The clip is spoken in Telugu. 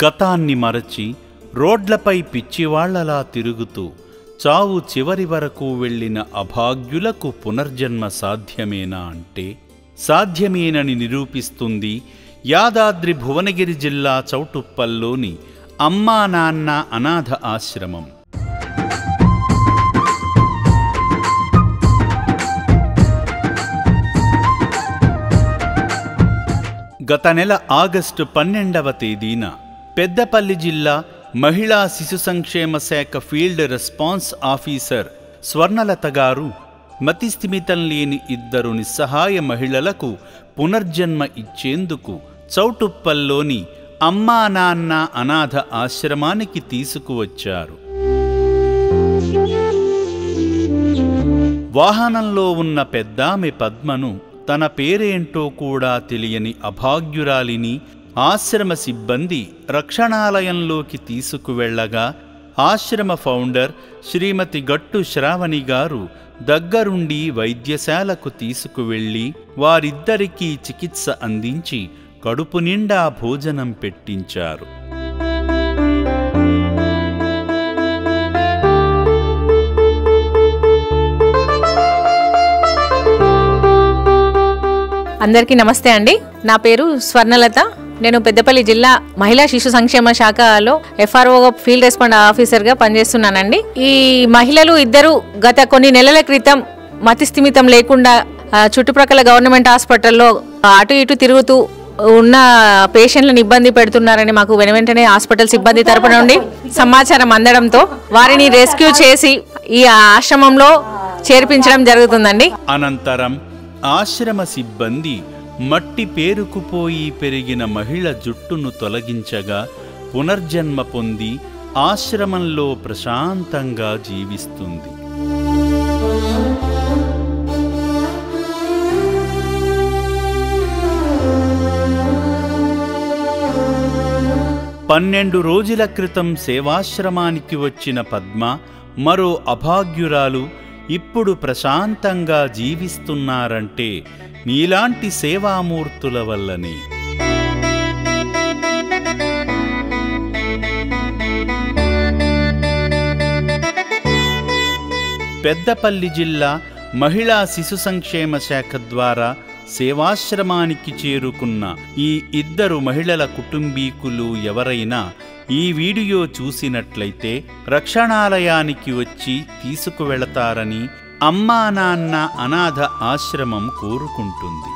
గతాన్ని మరచి రోడ్లపై పిచ్చివాళ్లలా తిరుగుతూ చావు చివరి వరకు వెళ్లిన అభాగ్యులకు పునర్జన్మ సాధ్యమేనా అంటే సాధ్యమేనని నిరూపిస్తుంది యాదాద్రి భువనగిరి జిల్లా చౌటుప్పల్లోని అమ్మా నాన్న అనాథ ఆశ్రమం. గత నెల ఆగస్టు 12వ తేదీన పెద్దపల్లి జిల్లా మహిళా శిశు సంక్షేమ శాఖ ఫీల్డ్ రెస్పాన్స్ ఆఫీసర్ స్వర్ణలత గారు మతిస్థిమితం లేని 2 నిస్సహాయ మహిళలకు పునర్జన్మ ఇచ్చేందుకు చౌటుప్పల్లోని అమ్మా నాన్న అనాథ ఆశ్రమానికి తీసుకువచ్చారు. వాహనంలో ఉన్న పెద్దామె పద్మను తన పేరేంటో కూడా తెలియని అభాగ్యురాలిని ఆశ్రమ సిబ్బంది రక్షణాలయంలోకి తీసుకువెళ్లగా ఆశ్రమ ఫౌండర్ శ్రీమతి గట్టు శ్రావణి గారు దగ్గరుండి వైద్యశాలకు తీసుకువెళ్లి వారిద్దరికీ చికిత్స అందించి కడుపు నిండా భోజనం పెట్టించారు. అందరికీ నమస్తే అండి. నా పేరు స్వర్ణలత. నేను పెద్దపల్లి జిల్లా మహిళా శిశు సంక్షేమ శాఖలో FRO ఫీల్డ్ రెస్పాన్స్ ఆఫీసర్గా పనిచేస్తున్నానండి. ఈ మహిళలు ఇద్దరు గత కొన్ని నెలల క్రితం మతిస్థిమితం లేకుండా చుట్టుప్రక్కల గవర్నమెంట్ హాస్పిటల్లో అటు ఇటు తిరుగుతూ ఉన్న పేషెంట్లను ఇబ్బంది పెడుతున్నారని మాకు వెంటనే హాస్పిటల్ సిబ్బంది తరపు నుండి సమాచారం అందడంతో వారిని రెస్క్యూ చేసి ఈ ఆశ్రమంలో చేర్పించడం జరుగుతుందండి. అనంతరం ఆశ్రమ సిబ్బంది మట్టి పేరుకుపోయి పెరిగిన మహిళ జుట్టును తొలగించగా పునర్జన్మ పొంది ఆశ్రమంలో ప్రశాంతంగా జీవిస్తుంది. పన్నెండు రోజుల క్రితం సేవాశ్రమానికి వచ్చిన పద్మ మరో అభాగ్యురాలు ఇప్పుడు ప్రశాంతంగా జీవిస్తున్నారంటే మీలాంటి సేవామూర్తుల వల్లనే. పెద్దపల్లి జిల్లా మహిళా శిశు సంక్షేమ శాఖ ద్వారా సేవాశ్రమానికి చేరుకున్న ఈ 2 మహిళల కుటుంబీకులు ఎవరైనా ఈ వీడియో చూసినట్లయితే రక్షణాలయానికి వచ్చి తీసుకువెళతారని అమ్మా నాన్న అనాథ ఆశ్రమం కోరుకుంటుంది.